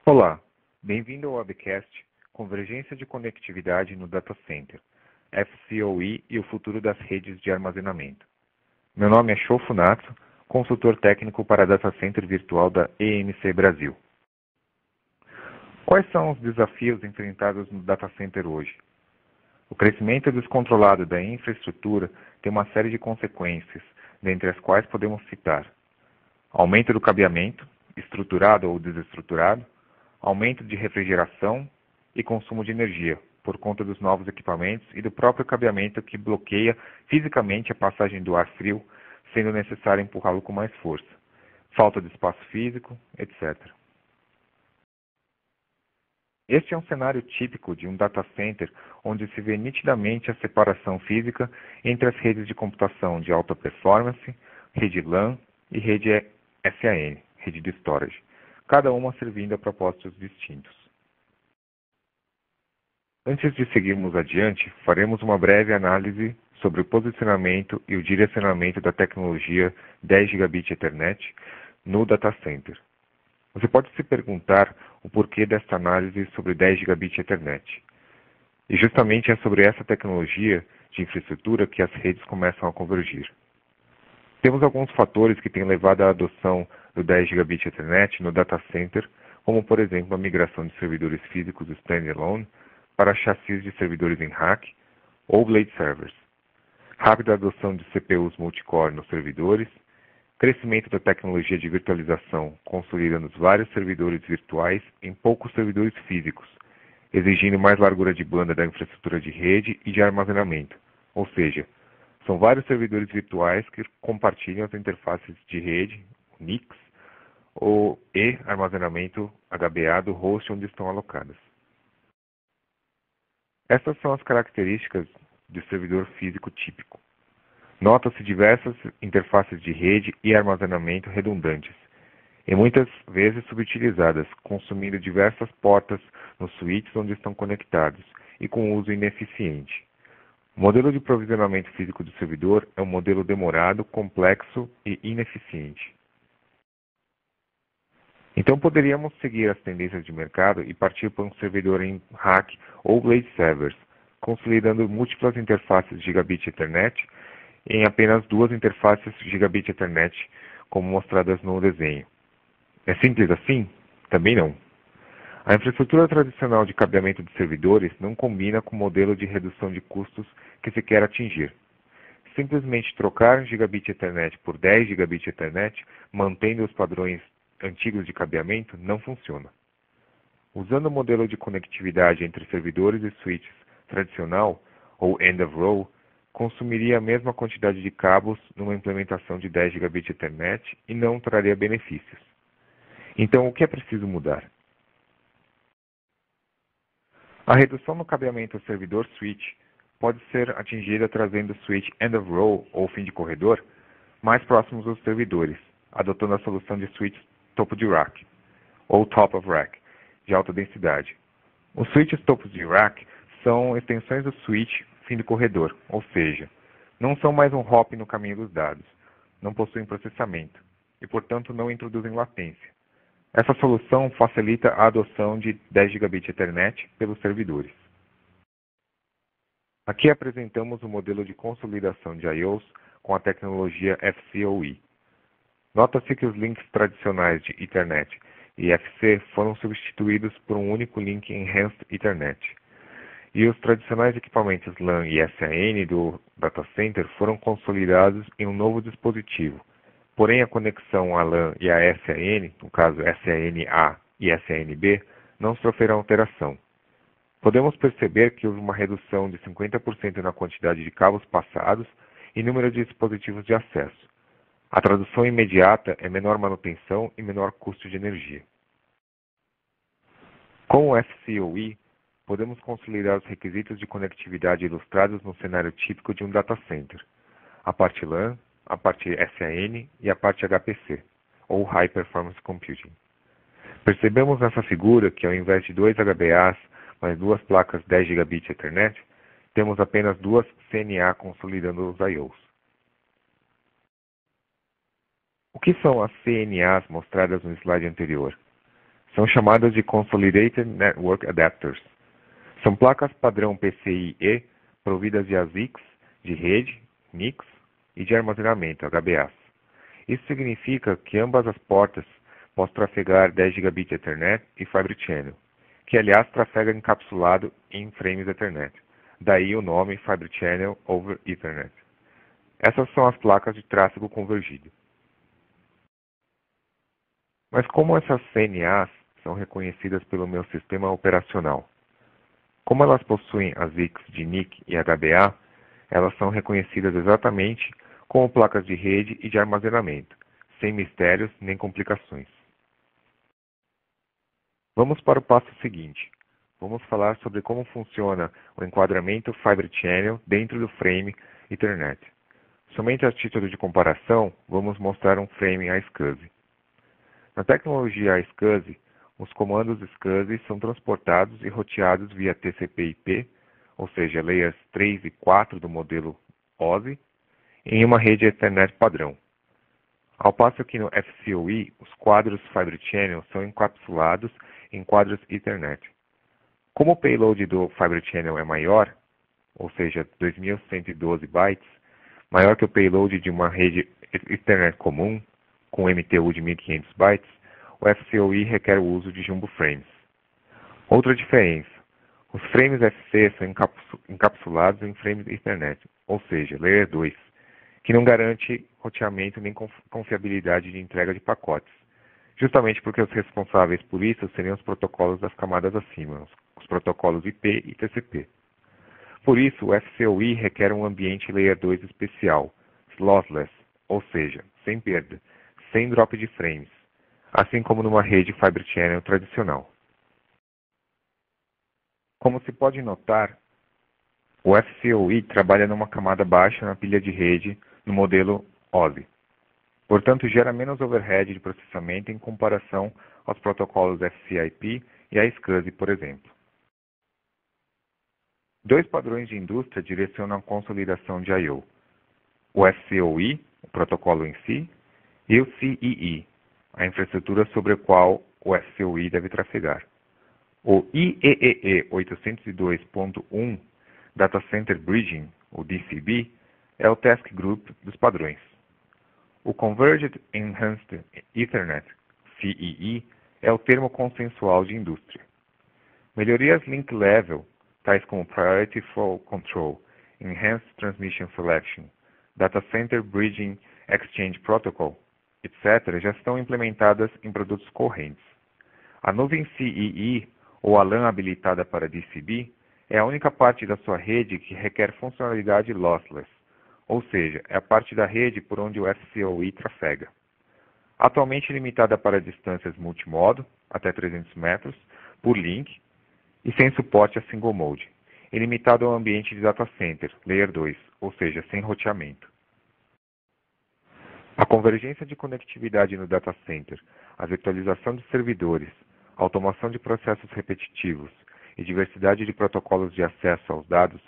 Olá, bem-vindo ao webcast Convergência de Conectividade no Data Center, FCOE e o futuro das redes de armazenamento. Meu nome é Sho Funatsu, consultor técnico para Data Center Virtual da EMC Brasil. Quais são os desafios enfrentados no Data Center hoje? O crescimento descontrolado da infraestrutura tem uma série de consequências, dentre as quais podemos citar aumento do cabeamento, estruturado ou desestruturado, aumento de refrigeração e consumo de energia, por conta dos novos equipamentos e do próprio cabeamento que bloqueia fisicamente a passagem do ar frio, sendo necessário empurrá-lo com mais força, falta de espaço físico, etc. Este é um cenário típico de um data center onde se vê nitidamente a separação física entre as redes de computação de alta performance, rede LAN e rede SAN, rede de storage, cada uma servindo a propósitos distintos. Antes de seguirmos adiante, faremos uma breve análise sobre o posicionamento e o direcionamento da tecnologia 10 Gigabit Ethernet no data center. Você pode se perguntar o porquê desta análise sobre 10 Gigabit Ethernet. E justamente é sobre essa tecnologia de infraestrutura que as redes começam a convergir. Temos alguns fatores que têm levado à adoção do 10 Gigabit Ethernet no data center, como por exemplo a migração de servidores físicos standalone para chassis de servidores em rack ou blade servers, rápida adoção de CPUs multicore nos servidores, crescimento da tecnologia de virtualização consolidando vários servidores virtuais em poucos servidores físicos, exigindo mais largura de banda da infraestrutura de rede e de armazenamento, ou seja, são vários servidores virtuais que compartilham as interfaces de rede, NICs, e armazenamento HBA do host onde estão alocadas. Essas são as características de servidor físico típico. Nota-se diversas interfaces de rede e armazenamento redundantes, e muitas vezes subutilizadas, consumindo diversas portas nos switches onde estão conectados, e com uso ineficiente. O modelo de provisionamento físico do servidor é um modelo demorado, complexo e ineficiente. Então poderíamos seguir as tendências de mercado e partir para um servidor em rack ou blade servers, consolidando múltiplas interfaces Gigabit Ethernet em apenas duas interfaces Gigabit Ethernet, como mostradas no desenho. É simples assim? Também não. A infraestrutura tradicional de cabeamento de servidores não combina com o modelo de redução de custos que se quer atingir. Simplesmente trocar Gigabit Ethernet por 10 Gigabit Ethernet, mantendo os padrões antigos de cabeamento, não funciona. Usando o modelo de conectividade entre servidores e switches tradicional, ou end of row, consumiria a mesma quantidade de cabos numa implementação de 10 Gigabit Ethernet e não traria benefícios. Então, o que é preciso mudar? A redução no cabeamento servidor-switch pode ser atingida trazendo o switch end of row, ou fim de corredor, mais próximos dos servidores, adotando a solução de switch topo de rack, ou top of rack, de alta densidade. Os switches topos de rack são extensões do switch fim de corredor, ou seja, não são mais um hop no caminho dos dados, não possuem processamento e, portanto, não introduzem latência. Essa solução facilita a adoção de 10 Gigabit Ethernet pelos servidores. Aqui apresentamos o modelo de consolidação de I/Os com a tecnologia FCOE. Nota-se que os links tradicionais de Ethernet e FC foram substituídos por um único link Enhanced Ethernet. E os tradicionais equipamentos LAN e SAN do data center foram consolidados em um novo dispositivo. Porém, a conexão à LAN e à SAN, no caso SAN-A e SAN-B, não sofrerá alteração. Podemos perceber que houve uma redução de 50% na quantidade de cabos passados e número de dispositivos de acesso. A tradução imediata é menor manutenção e menor custo de energia. Com o FCOE, podemos consolidar os requisitos de conectividade ilustrados no cenário típico de um data center: a parte LAN, a parte SAN e a parte HPC, ou High Performance Computing. Percebemos nessa figura que ao invés de 2 HBAs mais duas placas 10 Gigabit Ethernet, temos apenas duas CNA consolidando os I/Os. O que são as CNAs mostradas no slide anterior? São chamadas de Consolidated Network Adapters. São placas padrão PCIe providas de ASICs, de rede, NICs e de armazenamento, HBAs. Isso significa que ambas as portas possam trafegar 10 Gigabit Ethernet e Fibre Channel, que aliás trafega encapsulado em frames Ethernet. Daí o nome Fibre Channel over Ethernet. Essas são as placas de tráfego convergido. Mas como essas CNAs são reconhecidas pelo meu sistema operacional? Como elas possuem ASICs de NIC e HBA, elas são reconhecidas exatamente como placas de rede e de armazenamento, sem mistérios nem complicações. Vamos para o passo seguinte. Vamos falar sobre como funciona o enquadramento Fibre Channel dentro do frame Ethernet. Somente a título de comparação, vamos mostrar um frame ASCSI. Na tecnologia ASCSI, os comandos SCSI são transportados e roteados via TCP/IP, ou seja, layers 3 e 4 do modelo OSI, em uma rede Ethernet padrão. Ao passo que no FCOE, os quadros Fibre Channel são encapsulados em quadros Ethernet. Como o payload do Fibre Channel é maior, ou seja, 2112 bytes, maior que o payload de uma rede Ethernet comum, com MTU de 1500 bytes, o FCOE requer o uso de Jumbo Frames. Outra diferença, os frames FC são encapsulados em frames Ethernet, ou seja, Layer 2, que não garante roteamento nem confiabilidade de entrega de pacotes, justamente porque os responsáveis por isso seriam os protocolos das camadas acima, os protocolos IP e TCP. Por isso, o FCOE requer um ambiente Layer 2 especial, lossless, ou seja, sem perda, sem drop de frames, assim como numa rede Fibre Channel tradicional. Como se pode notar, o FCOE trabalha numa camada baixa na pilha de rede no modelo OSI. Portanto, gera menos overhead de processamento em comparação aos protocolos FCIP e a SCSI, por exemplo. Dois padrões de indústria direcionam a consolidação de I/O. O FCOE, o protocolo em si, e o CEE, a infraestrutura sobre a qual o FCOE deve trafegar. O IEEE 802.1 Data Center Bridging, o DCB, é o task group dos padrões. O Converged Enhanced Ethernet, CEE, é o termo consensual de indústria. Melhorias link level, tais como Priority Flow Control, Enhanced Transmission Selection, Data Center Bridging Exchange Protocol, etc., já estão implementadas em produtos correntes. A nuvem CEE, ou a LAN habilitada para DCB, é a única parte da sua rede que requer funcionalidade lossless, ou seja, é a parte da rede por onde o FCOE trafega. Atualmente limitada para distâncias multimodo, até 300 metros, por link, e sem suporte a single mode, e limitado ao ambiente de data center, Layer 2, ou seja, sem roteamento. A convergência de conectividade no data center, a virtualização de servidores, a automação de processos repetitivos e diversidade de protocolos de acesso aos dados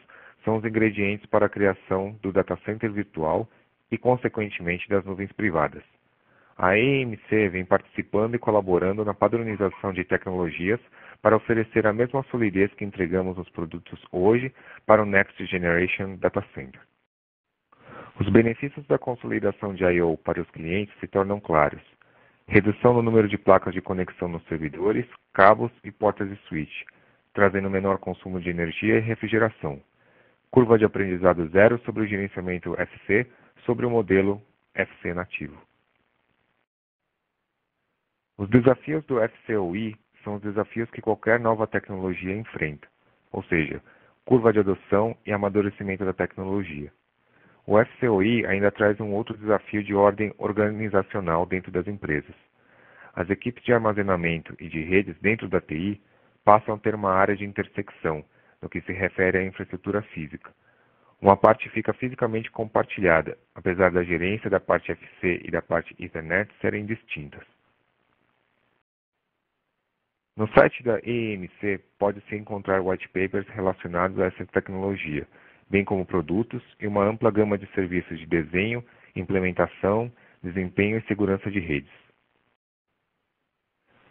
são os ingredientes para a criação do data center virtual e, consequentemente, das nuvens privadas. A EMC vem participando e colaborando na padronização de tecnologias para oferecer a mesma solidez que entregamos nos produtos hoje para o Next Generation Data Center. Os benefícios da consolidação de I/O para os clientes se tornam claros. Redução no número de placas de conexão nos servidores, cabos e portas de switch, trazendo menor consumo de energia e refrigeração. Curva de aprendizado zero sobre o gerenciamento FC sobre o modelo FC nativo. Os desafios do FCOE são os desafios que qualquer nova tecnologia enfrenta, ou seja, curva de adoção e amadurecimento da tecnologia. O FCOE ainda traz um outro desafio de ordem organizacional dentro das empresas. As equipes de armazenamento e de redes dentro da TI passam a ter uma área de intersecção no que se refere à infraestrutura física. Uma parte fica fisicamente compartilhada, apesar da gerência da parte FC e da parte Ethernet serem distintas. No site da EMC pode-se encontrar white papers relacionados a essa tecnologia, bem como produtos e uma ampla gama de serviços de desenho, implementação, desempenho e segurança de redes.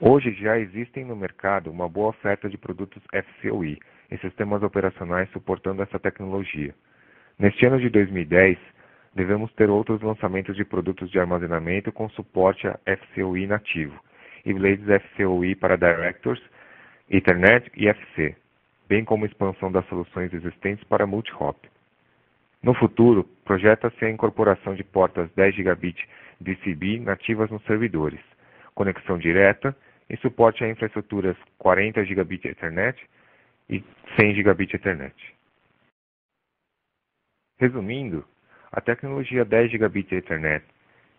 Hoje já existem no mercado uma boa oferta de produtos FCOE e sistemas operacionais suportando essa tecnologia. Neste ano de 2010, devemos ter outros lançamentos de produtos de armazenamento com suporte a FCOE nativo e blades FCOE para Directors, Ethernet e FC, bem como expansão das soluções existentes para multi-hop. No futuro, projeta-se a incorporação de portas 10 gigabit DCB nativas nos servidores, conexão direta e suporte a infraestruturas 40 gigabit Ethernet e 100 gigabit Ethernet. Resumindo, a tecnologia 10 gigabit Ethernet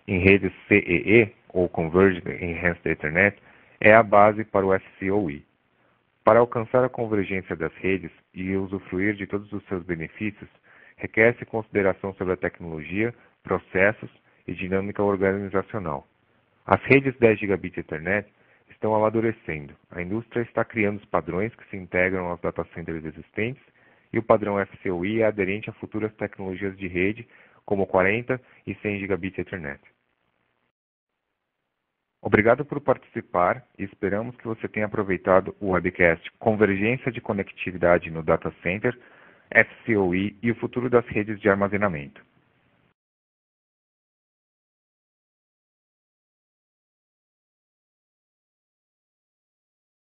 em redes CEE, ou Converged Enhanced Ethernet, é a base para o FCOE. Para alcançar a convergência das redes e usufruir de todos os seus benefícios, requer-se consideração sobre a tecnologia, processos e dinâmica organizacional. As redes 10 gigabit Ethernet estão amadurecendo. A indústria está criando os padrões que se integram aos data centers existentes e o padrão FCOE é aderente a futuras tecnologias de rede, como 40 e 100 gigabit Ethernet. Obrigado por participar e esperamos que você tenha aproveitado o webcast Convergência de Conectividade no Data Center, FCOE e o futuro das redes de armazenamento.